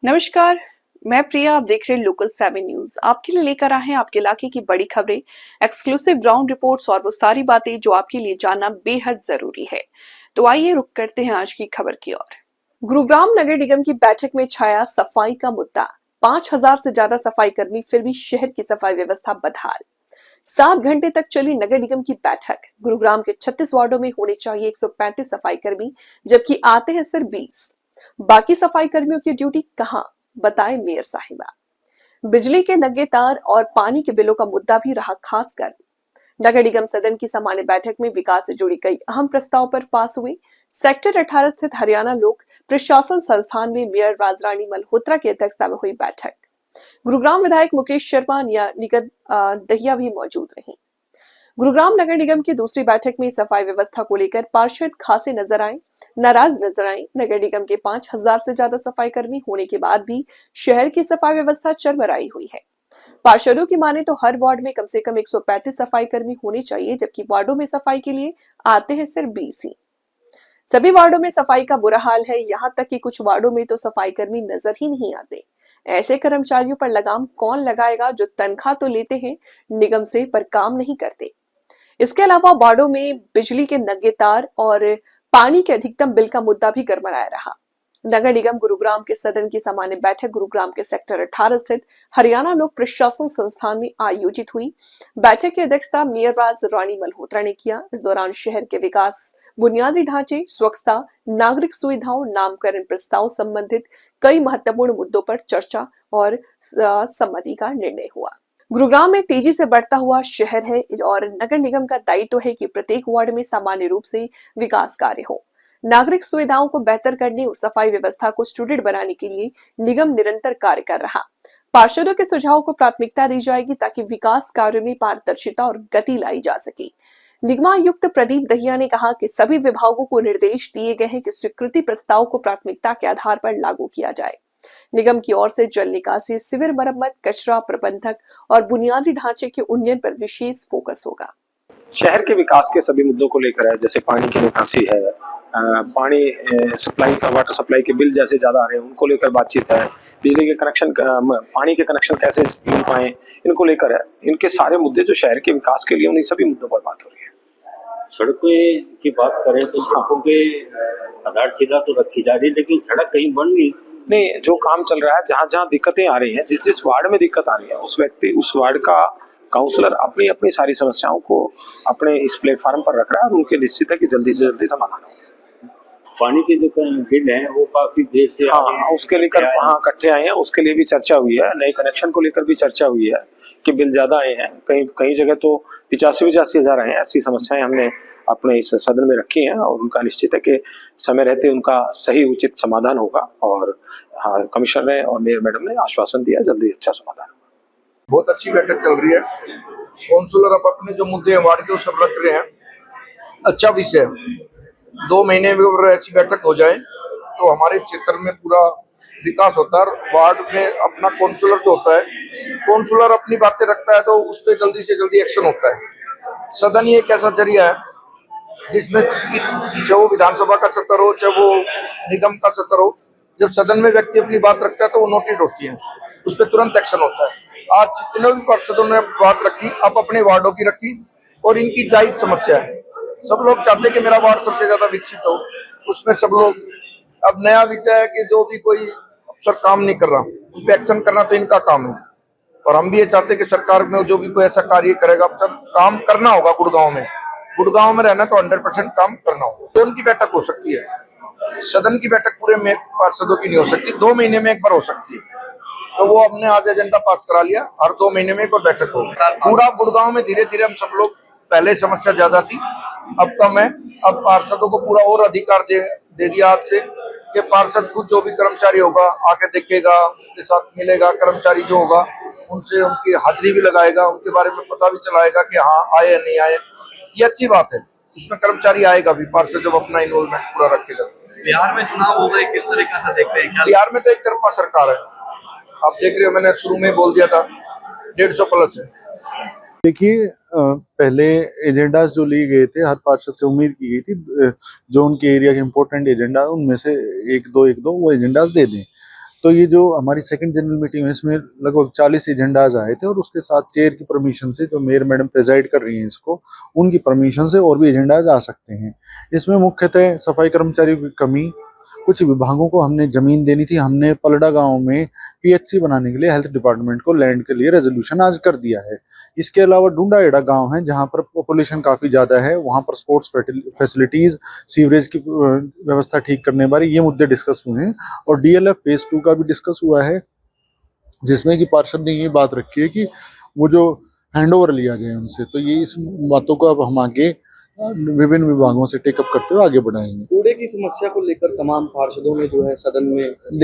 नमस्कार। मैं प्रिया, आप देख रहे हैं लोकल 7 न्यूज। आपके लिए लेकर आए हैं आपके इलाके की बड़ी खबरें, एक्सक्लूसिव ग्राउंड रिपोर्ट्स और वो सारी बातें जो आपके लिए जानना बेहद जरूरी है। तो आइए रुक करते हैं आज की खबर की ओर। गुरुग्राम नगर निगम की बैठक में छाया सफाई का मुद्दा। 5,000 से ज्यादा सफाई कर्मी, फिर भी शहर की सफाई व्यवस्था बदहाल। 7 घंटे तक चली नगर निगम की बैठक। गुरुग्राम के 36 वार्डों में होने चाहिए 135 सफाई कर्मी, जबकि आते हैं सिर्फ 20। बाकी सफाई कर्मियों की ड्यूटी कहां, बताएं मेयर साहिबा। बिजली के नंगे तार और पानी के बिलों का मुद्दा भी रहा खास कर। नगर निगम सदन की सामान्य बैठक में विकास से जुड़ी कई अहम प्रस्ताव पर पास हुए। सेक्टर 18 स्थित हरियाणा लोक प्रशासन संस्थान में मेयर राजरानी मल्होत्रा की अध्यक्षता में हुई बैठक। गुरुग्राम विधायक मुकेश शर्मा या निगम दहिया भी मौजूद रही। गुरुग्राम नगर निगम की दूसरी बैठक में सफाई व्यवस्था को लेकर पार्षद खासे नजर आए, नाराज नजर आए। नगर निगम के 5,000 से ज्यादा सफाई कर्मी होने के बाद भी शहर की सफाई व्यवस्था चरमराई हुई है। पार्षदों की माने तो हर वार्ड में कम से कम 135 सफाई कर्मी होने चाहिए, जबकि वार्डों में सफाई के लिए आते हैं सिर्फ 20 ही। सभी वार्डों में सफाई का बुरा हाल है, यहाँ तक कि कुछ वार्डों में तो सफाई कर्मी नजर ही नहीं आते। ऐसे कर्मचारियों पर लगाम कौन लगाएगा जो तनख्वाह तो लेते हैं निगम से पर काम नहीं करते। इसके अलावा वार्डों में बिजली के नंगे तार और पानी के अधिकतम बिल का मुद्दा भी गरमाया रहा। नगर निगम गुरुग्राम के सदन की सामान्य बैठक गुरुग्राम के सेक्टर 18 स्थित हरियाणा लोक प्रशासन संस्थान में आयोजित हुई। बैठक की अध्यक्षता मेयर राजरानी मल्होत्रा ने किया। इस दौरान शहर के विकास, बुनियादी ढांचे, स्वच्छता, नागरिक सुविधाओं, नामकरण प्रस्ताव संबंधित कई महत्वपूर्ण मुद्दों पर चर्चा और सम्मति का निर्णय हुआ। गुरुग्राम में तेजी से बढ़ता हुआ शहर है और नगर निगम का दायित्व है कि प्रत्येक वार्ड में सामान्य रूप से विकास कार्य हो। नागरिक सुविधाओं को बेहतर करने और सफाई व्यवस्था को सुदृढ़ बनाने के लिए निगम निरंतर कार्य कर रहा। पार्षदों के सुझावों को प्राथमिकता दी जाएगी ताकि विकास कार्य में पारदर्शिता और गति लाई जा सके। निगमायुक्त प्रदीप दहिया ने कहा कि सभी विभागों को निर्देश दिए गए हैं कि स्वीकृति प्रस्ताव को प्राथमिकता के आधार पर लागू किया जाए। निगम की ओर से जल निकासी, सिविर मरम्मत, कचरा प्रबंधक और बुनियादी ढांचे के उन्नयन पर विशेष फोकस होगा। शहर के विकास के सभी मुद्दों को लेकर है, जैसे पानी की निकासी है, पानी सप्लाई का, वाटर सप्लाई के बिल जैसे ज्यादा आ रहे हैं उनको लेकर बातचीत है, बिजली के कनेक्शन, पानी के कनेक्शन कैसे मिल पाए इनको लेकर है। इनके सारे मुद्दे जो शहर के विकास के लिए, उन्हीं सभी मुद्दों पर बात हो रही है। सड़कों की बात करें तो सड़कों के आधारशिला तो रखी जा रही है, लेकिन सड़क कहीं बन नहीं, जो काम चल रहा है, जहाँ जहाँ दिक्कतें आ रही हैं, जिस जिस वार्ड में दिक्कत आ रही है, उस व्यक्ति, उस वार्ड का काउंसलर अपनी अपनी सारी समस्याओं को अपने इस प्लेटफॉर्म पर रख रहा है और उनके निश्चित है कि जल्दी से जल्दी समाधान हो। पानी के जो बिल है वो काफी देर से उसके लेकर इकट्ठे आए हैं, उसके लिए भी चर्चा हुई है। नए कनेक्शन को लेकर भी चर्चा हुई है कि बिल ज्यादा आए हैं, कहीं कई जगह तो 85 हजार आए हैं। ऐसी समस्याएं हमने अपने इस सदन में रखी हैं और उनका निश्चित है कि समय रहते उनका सही उचित समाधान होगा। और कमिश्नर ने और मेयर मैडम ने आश्वासन दिया जल्दी अच्छा समाधान। बहुत अच्छी बैठक चल रही है। काउंसलर अब अपने जो मुद्दे हैं वार्ड के सब रख रहे हैं। अच्छा विषय, 2 महीने में अगर ऐसी बैठक हो जाए तो हमारे क्षेत्र में पूरा विकास होता है। वार्ड में अपना काउंसलर जो होता है, काउंसलर अपनी बातें रखता है तो उस पर जल्दी से जल्दी एक्शन होता है। सदन ही एक ऐसा जरिया है जिसमें चाहे वो विधानसभा का सत्र हो, चाहे वो निगम का सत्र हो, जब सदन में व्यक्ति अपनी बात रखता है तो वो नोटिस होती है, उस पर तुरंत एक्शन होता है। आज जितने भी पार्षदों ने बात रखी, अब अपने वार्डों की रखी और इनकी जायज समस्या है। सब लोग चाहते हैं कि मेरा वार्ड सबसे ज्यादा विकसित हो, उसमें सब लोग, अब नया विषय है कि जो भी कोई अफसर काम नहीं कर रहा उन पे एक्शन करना तो इनका काम है। और हम भी ये चाहते हैं कि सरकार में जो भी कोई ऐसा कार्य करेगा, अफसर काम करना होगा। गुड़गांव में रहना तो 100% काम करना होगा। तो उनकी बैठक हो सकती है, सदन की बैठक पूरे में पार्षदों की नहीं हो सकती, 2 महीने में एक बार हो सकती है। तो वो हमने आज एजेंडा पास करा लिया, हर 2 महीने में एक बार बैठक होगी। पूरा गुड़गांव में धीरे धीरे हम सब लोग, पहले समस्या ज्यादा थी, अब कम है। अब पार्षदों को पूरा और अधिकार दे दिया आज से कि पार्षद खुद जो भी कर्मचारी होगा आके देखेगा, उनके साथ मिलेगा, कर्मचारी जो होगा उनसे उनकी हाजिरी भी लगाएगा, उनके बारे में पता भी चलाएगा कि हाँ आए या नहीं आए। ये अच्छी बात है, उसमें कर्मचारी आएगा भी, पार्षद जब अपना इन्वॉल्वमेंट पूरा रखेगा। बिहार में चुनाव हो गए, किस तरीके से देखते हैं? बिहार में तो एक तरफा सरकार है, आप देख रहे हो, मैंने शुरू में बोल दिया था 150 प्लस है। देखिए, पहले एजेंडास जो लिए गए थे, हर पार्षद से उम्मीद की गई थी जो उनके एरिया के इम्पोर्टेंट एजेंडा उनमें से एक दो वो एजेंडास दे दें। तो ये जो हमारी सेकंड जनरल मीटिंग है इसमें लगभग 40 एजेंडाज आए थे और उसके साथ चेयर की परमिशन से, जो मेयर मैडम प्रेजाइड कर रही हैं इसको, उनकी परमिशन से और भी एजेंडाज आ सकते हैं। इसमें मुख्यतः सफाई कर्मचारियों की कमी, कुछ विभागों को हमने जमीन देनी थी, हमने पलड़ा गांव में पीएचसी बनाने के लिए हेल्थ डिपार्टमेंट को लैंड के लिए रेजोल्यूशन आज कर दिया है। इसके अलावा ढूंढाएड़ा गांव है जहां पर पॉपुलेशन काफी ज्यादा है, वहां पर स्पोर्ट्स फैसिलिटीज, सीवरेज की व्यवस्था ठीक करने वाले ये मुद्दे डिस्कस हुए हैं। और डीएलएफ फेज 2 का भी डिस्कस हुआ है, जिसमें कि पार्षद ने ये बात रखी है कि वो जो हैंडओवर लिया जाए उनसे। तो ये इस बातों को अब हम आगे विभिन्न विभागों से टेकअप करते हुए आगे बढ़ाएंगे। कूड़े की समस्या को लेकर तमाम पार्षदों ने जो है सदन में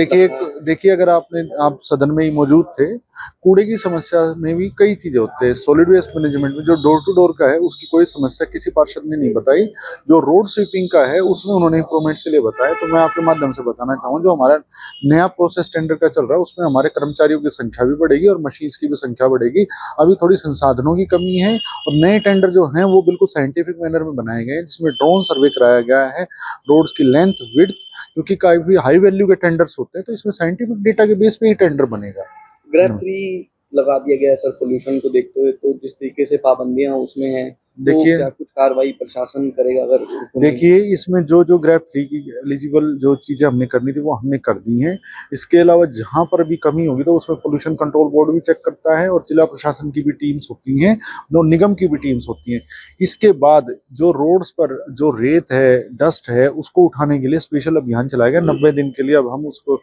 देखिए अगर आप सदन में ही मौजूद थे, कूड़े की समस्या में भी कई चीजें होते हैं। सॉलिड वेस्ट मैनेजमेंट में जो डोर टू डोर का है उसकी कोई समस्या किसी पार्षद ने नहीं बताई। जो रोड स्वीपिंग का है उसमें उन्होंने इंप्रूवमेंट्स के लिए बताया। तो मैं आपके माध्यम से बताना चाहूँ, जो हमारा नया प्रोसेस टेंडर का चल रहा है उसमें हमारे कर्मचारियों की संख्या भी बढ़ेगी और मशीन्स की भी संख्या बढ़ेगी। अभी थोड़ी संसाधनों की कमी है और नए टेंडर जो हैं वो बिल्कुल साइंटिफिक मैनर में बनाए गए हैं, जिसमें ड्रोन सर्वे कराया गया है, रोड्स की लेंथ, विड्थ, क्योंकि काफी हाई वैल्यू के टेंडर्स होते हैं तो इसमें साइंटिफिक डेटा के बेस पे ही टेंडर बनेगा। ग्रेड 3 लगा दिया गया है सर पोल्यूशन को देखते हुए, तो जिस तरीके से पाबंदियां उसमें हैं, देखिए, तो क्या कुछ कार्रवाई प्रशासन करेगा? अगर देखिए इसमें जो ग्रेड 3 की एलिजिबल जो चीजें हमने करनी थी वो हमने कर दी हैं। इसके अलावा जहां पर भी कमी होगी तो उसमें पोल्यूशन कंट्रोल बोर्ड भी चेक करता है और जिला प्रशासन की भी टीम्स होती हैं, निगम की भी टीम्स होती हैं। इसके बाद जो रोड्स पर जो रेत है, डस्ट है, उसको उठाने के लिए स्पेशल अभियान चलाया गया 90 दिन के लिए। अब हम उसको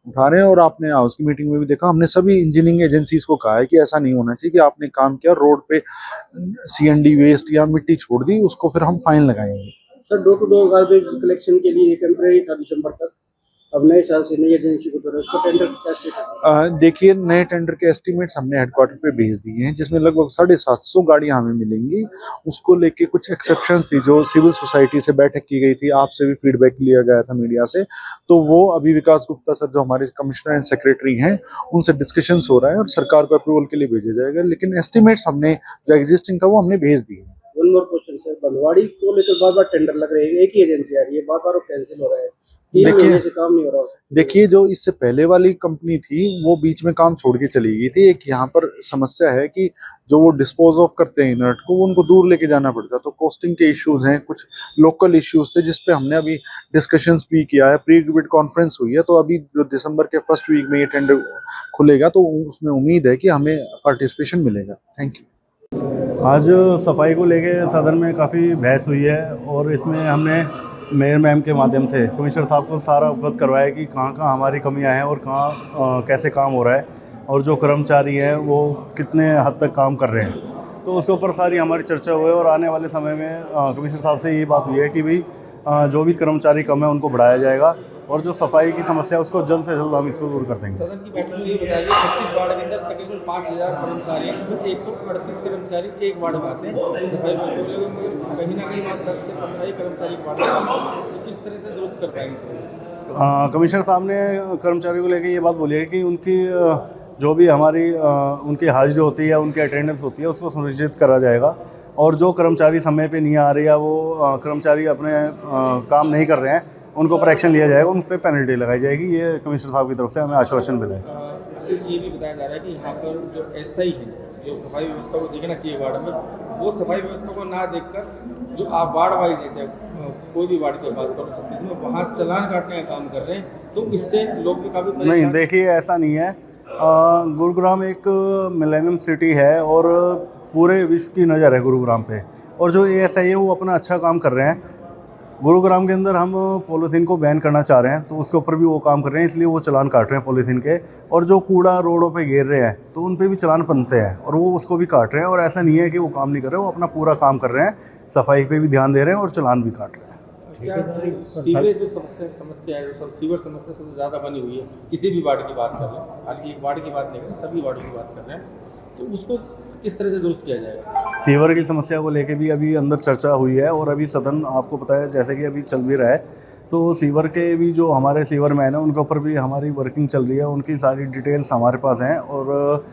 उठा रहे हैं और आपने हाउस की मीटिंग में भी देखा, हमने सभी इंजीनियरिंग एजेंसीज को कहा है कि ऐसा नहीं होना चाहिए कि आपने काम किया रोड पे सीएनडी वेस्ट या मिट्टी छोड़ दी, उसको फिर हम फाइन लगाएंगे। Sir door to door garbage collection के लिए टेम्परेरी था दिसंबर तक, अब नए साल से नई एजेंसी को दे उसका टेंडर क्या स्टेटस है? देखिए नए टेंडर के एस्टीमेट्स हमने हेडक्वार्टर पे भेज दिए हैं, जिसमें लगभग 750 गाड़ियां हमें मिलेंगी। उसको लेके कुछ एक्सेप्शंस थी जो सिविल सोसाइटी से बैठक की गई थी, आपसे भी फीडबैक लिया गया था मीडिया से, तो वो अभी विकास गुप्ता सर जो हमारे कमिश्नर एंड सेक्रेटरी हैं उनसे डिस्कशंस हो रहा है और सरकार को अप्रूवल के लिए भेजा जाएगा। लेकिन एस्टीमेट्स हमने जो एग्जिस्टिंग था वो हमने भेज दिए। One more question sir, Bandhwari को लेकर बार बार टेंडर लग रहे हैं, एक ही एजेंसी आ रही है, बार बार कैंसिल हो रहा है, 3 महीने से काम नहीं हो रहा। देखिए जो इससे पहले वाली कंपनी थी वो बीच में काम छोड़ के चली गई थी। एक यहाँ पर समस्या है कि जो वो डिस्पोज ऑफ करते हैं इनर्ट को, वो उनको दूर लेके जाना पड़ता, तो कॉस्टिंग के इश्यूज हैं, कुछ लोकल इश्यूज थे जिसपे हमने अभी डिस्कशंस भी किया है, प्री बिड कॉन्फ्रेंस हुई है। तो अभी जो दिसंबर के फर्स्ट वीक में ये टेंडर खुलेगा तो उसमें उम्मीद है कि हमें पार्टिसिपेशन मिलेगा। Thank you. आज सफाई को लेके सदन में काफ़ी बहस हुई है और इसमें हमने मेयर मैम के माध्यम से कमिश्नर साहब को सारा अवगत करवाया कि कहाँ कहाँ हमारी कमियां हैं और कहाँ कैसे काम हो रहा है और जो कर्मचारी हैं वो कितने हद तक काम कर रहे हैं। तो उसके ऊपर सारी हमारी चर्चा हुई और आने वाले समय में कमिश्नर साहब से ये बात हुई है कि भाई जो भी कर्मचारी कम है उनको बढ़ाया जाएगा और जो सफाई की समस्या है उसको जल्द से जल्द हम इसको दूर कर देंगे। सदन की बैठक में ये बताया गया 36 वार्ड के अंदर तकरीबन 5000 कर्मचारी हैं, इसमें 138 कर्मचारी एक वार्ड में आते हैं सफाई व्यवस्था के लिए, मगर कहीं ना कहीं 10 से 15 ही कर्मचारी वार्ड में आते हैं, तो किस तरह से दुरुस्त कर पाएंगे? कमिश्नर साहब ने कर्मचारियों को लेकर ये बात बोली है कि उनकी जो भी हमारी उनकी हाजिरी होती है या उनकी अटेंडेंस होती है उसको सुनिश्चित करा जाएगा और जो कर्मचारी समय पे नहीं आ रहे या वो कर्मचारी अपने काम नहीं कर रहे हैं उनको पर एक्शन लिया जाएगा, उन पर पेनल्टी लगाई जाएगी। ये कमिश्नर साहब की तरफ से हमें आश्वासन मिला है। ये भी बताया जा रहा है कि यहाँ पर जो एसआई है जो सफाई व्यवस्था को देखना चाहिए वार्ड में, वो सफाई व्यवस्था को ना देखकर जो आप वार्ड वाइज है, चाहे कोई भी वार्ड की बात करो 36 में, वहाँ चालान काटने का काम कर रहे हैं, तो इससे लोग भी काफ़ी नहीं। देखिए ऐसा नहीं है, गुरुग्राम एक मिलेनियम सिटी है और पूरे विश्व की नज़र है गुरुग्राम पे, और जो एएसआई है वो अपना अच्छा काम कर रहे हैं। गुरुग्राम के अंदर हम पॉलीथीन को बैन करना चाह रहे हैं तो उसके ऊपर भी वो काम कर रहे हैं, इसलिए वो चालान काट रहे हैं पॉलीथीन के, और जो कूड़ा रोडों पे घेर रहे हैं तो उन पे भी चालान बनते हैं और वो उसको भी काट रहे हैं। और ऐसा नहीं है कि वो काम नहीं कर रहे, वो अपना पूरा काम कर रहे हैं, सफाई पे भी ध्यान दे रहे हैं और चालान भी काट रहे हैं। सीवरेज जो समस्या है, जो सब सीवर समस्या सबसे ज़्यादा बनी हुई है, किसी भी वार्ड की बात कर रहे हैं, हालांकि एक वार्ड की बात नहीं कर रहे, सभी वार्ड की बात कर रहे हैं, तो उसको किस तरह से दुरुस्त किया जाएगा? सीवर की समस्या को लेके भी अभी अंदर चर्चा हुई है और अभी सदन आपको पता है जैसे कि अभी चल भी रहा है, तो सीवर के भी जो हमारे सीवर मैन हैं उनके ऊपर भी हमारी वर्किंग चल रही है, उनकी सारी डिटेल्स हमारे पास हैं और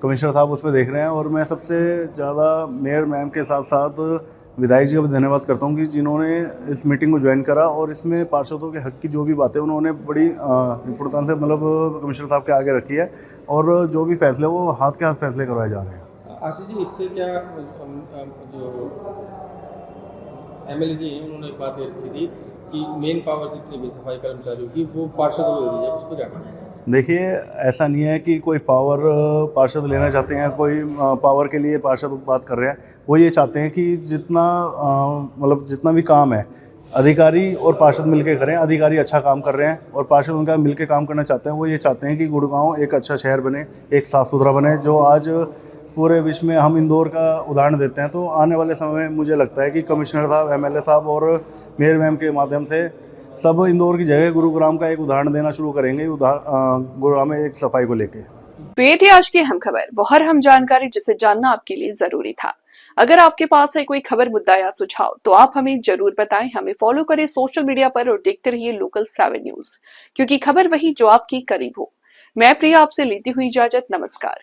कमिश्नर साहब उस पर देख रहे हैं। और मैं सबसे ज़्यादा मेयर मैम के साथ साथ विधायक जी का भी धन्यवाद करता हूँ कि जिन्होंने इस मीटिंग को ज्वाइन करा और इसमें पार्षदों के हक की जो भी बातें उन्होंने बड़ी निपुणता से मतलब कमिश्नर साहब के आगे रखी है और जो भी फैसले वो हाथ के हाथ फैसले करवाए जा रहे हैं। आशीष जी, इससे क्या जो एमएलए जी हैं उन्होंने एक बात रखी थी कि मेन पावर जितनी भी सफाई कर्मचारियों की वो पार्षदों को दे दी जाए, उस पर क्या कहना है? देखिए, ऐसा नहीं है कि कोई पावर पार्षद लेना चाहते हैं, कोई पावर के लिए पार्षद बात कर रहे हैं। वो ये चाहते हैं कि जितना मतलब जितना भी काम है अधिकारी और पार्षद मिलके करें। अधिकारी अच्छा काम कर रहे हैं और पार्षद उनका मिलके काम करना चाहते हैं। वो ये चाहते हैं कि गुड़गांव एक अच्छा शहर बने, एक साफ़ सुथरा बने। जो आज पूरे विश्व में हम इंदौर का उदाहरण देते हैं, तो आने वाले समय में मुझे लगता है कि कमिश्नर साहब, एमएलए साहब और मेयर मैम के माध्यम से सब इंदौर की जगह गुरुग्राम का एक उदाहरण देना शुरू करेंगे, गुरुग्राम में एक सफाई को लेके। ये थी आज की अहम खबर, वो हर हम जानकारी जिसे जानना आपके लिए जरूरी था। अगर आपके पास है कोई खबर, मुद्दा या सुझाव तो आप हमें जरूर बताएं। हमें फॉलो करें सोशल मीडिया पर और देखते रहिए लोकल 7 न्यूज, क्योंकि खबर वही जो आपकी करीब हो। मैं प्रिया आपसे लेती हुई इजाजत, नमस्कार।